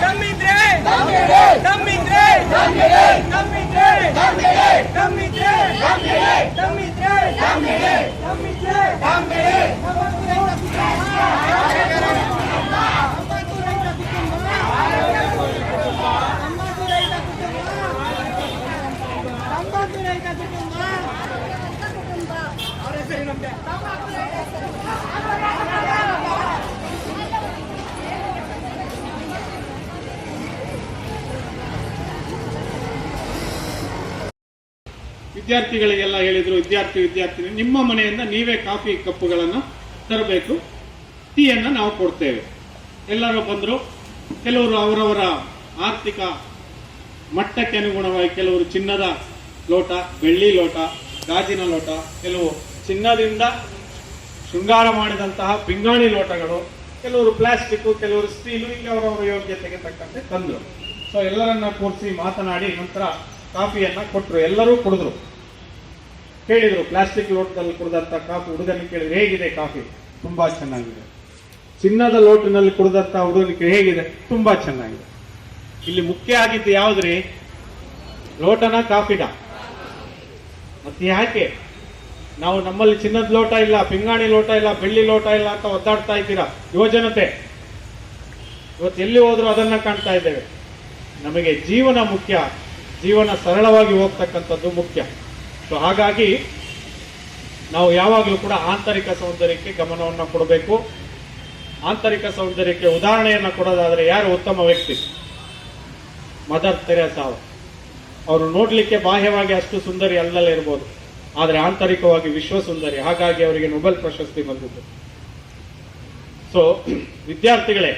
ದಮ್ಮಿದ್ರೆ ದಮ್ಮಿದ್ರೆ ದಮ್ಮಿದ್ರೆ ದಮ್ಮಿದ್ರೆ ವಿದ್ಯಾರ್ಥಿಗಳಿಗೆಲ್ಲ ಹೇಳಿದ್ರು, ವಿದ್ಯಾರ್ಥಿ ನಿಮ್ಮ ಮನೆಯಿಂದ ನೀವೇ ಕಾಫಿ ಕಪ್ಪುಗಳನ್ನು ತರಬೇಕು, ಟೀಯನ್ನ ನಾವು ಕೊಡ್ತೇವೆ. ಎಲ್ಲರೂ ಬಂದರು. ಕೆಲವರು ಅವರವರ ಆರ್ಥಿಕ ಮಟ್ಟಕ್ಕೆ ಅನುಗುಣವಾಗಿ ಕೆಲವರು ಚಿನ್ನದ ಲೋಟ, ಬೆಳ್ಳಿ ಲೋಟ, ಗಾಜಿನ ಲೋಟ, ಕೆಲವು ಚಿನ್ನದಿಂದ ಶೃಂಗಾರ ಮಾಡಿದಂತಹ ಪಿಂಗಾಣಿ ಲೋಟಗಳು, ಕೆಲವರು ಪ್ಲಾಸ್ಟಿಕ್, ಕೆಲವರು ಸ್ಟೀಲು, ಈಗ ಅವರವರ ಯೋಗ್ಯತೆಗೆ ತಕ್ಕಂತೆ ತಂದರು. ಸೊ ಎಲ್ಲರನ್ನ ಕೂರಿಸಿ ಮಾತನಾಡಿ ನಂತರ ಕಾಫಿಯನ್ನ ಕೊಟ್ಟರು. ಎಲ್ಲರೂ ಕುಡಿದ್ರು. ಕೇಳಿದ್ರು, ಪ್ಲಾಸ್ಟಿಕ್ ಲೋಟದಲ್ಲಿ ಕುಡಿದಂತ ಕಾಫಿ ಹುಡುಗನಿಗೆ ಕೇಳಿದ್ರು, ಹೇಗಿದೆ ಕಾಫಿ? ತುಂಬಾ ಚೆನ್ನಾಗಿದೆ. ಚಿನ್ನದ ಲೋಟಿನಲ್ಲಿ ಕುಡಿದಂತ ಹುಡುಗನಿಗೆ ಹೇಗಿದೆ? ತುಂಬಾ ಚೆನ್ನಾಗಿದೆ. ಇಲ್ಲಿ ಮುಖ್ಯ ಆಗಿದ್ದು ಯಾವ್ದ್ರಿ? ಲೋಟನ ಕಾಫಿನ? ಮತ್ತೆ ಯಾಕೆ ನಾವು ನಮ್ಮಲ್ಲಿ ಚಿನ್ನದ ಲೋಟ ಇಲ್ಲ, ಪಿಂಗಾಣಿ ಲೋಟ ಇಲ್ಲ, ಬೆಳ್ಳಿ ಲೋಟ ಇಲ್ಲ ಅಂತ ಒದ್ದಾಡ್ತಾ ಇದ್ದೀರಾ ಯುವಜನತೆ? ಇವತ್ತು ಎಲ್ಲಿ ಹೋದ್ರು ಅದನ್ನ ಕಾಣ್ತಾ ಇದ್ದೇವೆ. ನಮಗೆ ಜೀವನ ಮುಖ್ಯ, ಜೀವನ ಸರಳವಾಗಿ ಹೋಗ್ತಕ್ಕಂಥದ್ದು ಮುಖ್ಯ. ಸೊ ಹಾಗಾಗಿ ನಾವು ಯಾವಾಗಲೂ ಕೂಡ ಆಂತರಿಕ ಸೌಂದರ್ಯಕ್ಕೆ ಗಮನವನ್ನು ಕೊಡಬೇಕು. ಆಂತರಿಕ ಸೌಂದರ್ಯಕ್ಕೆ ಉದಾಹರಣೆಯನ್ನು ಕೊಡೋದಾದ್ರೆ ಯಾರು ಉತ್ತಮ ವ್ಯಕ್ತಿ? ಮದರ್ ತೆರೇಸಾ ಅವರು ನೋಡ್ಲಿಕ್ಕೆ ಬಾಹ್ಯವಾಗಿ ಅಷ್ಟು ಸುಂದರಿ ಅಲ್ಲಲ್ಲೇ ಇರ್ಬೋದು, ಆದರೆ ಆಂತರಿಕವಾಗಿ ವಿಶ್ವ ಸುಂದರಿ. ಹಾಗಾಗಿ ಅವರಿಗೆ ನೊಬೆಲ್ ಪ್ರಶಸ್ತಿ ಬಂದಿತ್ತು. ಸೊ ವಿದ್ಯಾರ್ಥಿಗಳೇ,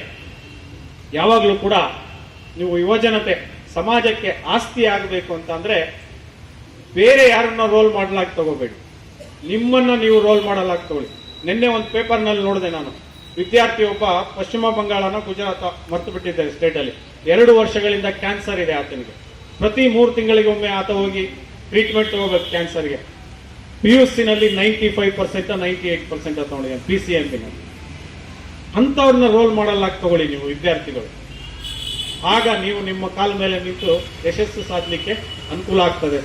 ಯಾವಾಗಲೂ ಕೂಡ ನೀವು ಯುವಜನತೆ ಸಮಾಜಕ್ಕೆ ಆಸ್ತಿ ಆಗಬೇಕು ಅಂತಂದ್ರೆ ಬೇರೆ ಯಾರನ್ನ ರೋಲ್ ಮಾಡಲಾಗಿ ತಗೋಬೇಡಿ, ನಿಮ್ಮನ್ನ ನೀವು ರೋಲ್ ಮಾಡಲಾಗಿ ತಗೊಳ್ಳಿ. ನಿನ್ನೆ ಒಂದು ಪೇಪರ್ನಲ್ಲಿ ನೋಡಿದೆ ನಾನು, ವಿದ್ಯಾರ್ಥಿ ಒಬ್ಬ ಪಶ್ಚಿಮ ಬಂಗಾಳನ ಗುಜರಾತ್ ಮರ್ತು ಬಿಟ್ಟಿದ್ದಾರೆ ಸ್ಟೇಟ್ ಅಲ್ಲಿ, 2 ವರ್ಷಗಳಿಂದ ಕ್ಯಾನ್ಸರ್ ಇದೆ ಆತನಿಗೆ. ಪ್ರತಿ 3 ತಿಂಗಳಿಗೊಮ್ಮೆ ಆತ ಹೋಗಿ ಟ್ರೀಟ್ಮೆಂಟ್ ತಗೋಬೇಕು ಕ್ಯಾನ್ಸರ್ಗೆ. PUC ನಲ್ಲಿ 95% 98% ತಗೊಂಡಿದ್ದಾನೆ PCMB ನಲ್ಲಿ. ಅಂತವ್ರನ್ನ ರೋಲ್ ಮಾಡಲಾಗಿ ತಗೊಳ್ಳಿ ನೀವು ವಿದ್ಯಾರ್ಥಿಗಳು. ಆಗ ನೀವು ನಿಮ್ಮ ಕಾಲ ಮೇಲೆ ನಿಂತು ಯಶಸ್ಸು ಸಾಧಲಿಕ್ಕೆ ಅನುಕೂಲ ಆಗ್ತದೆ.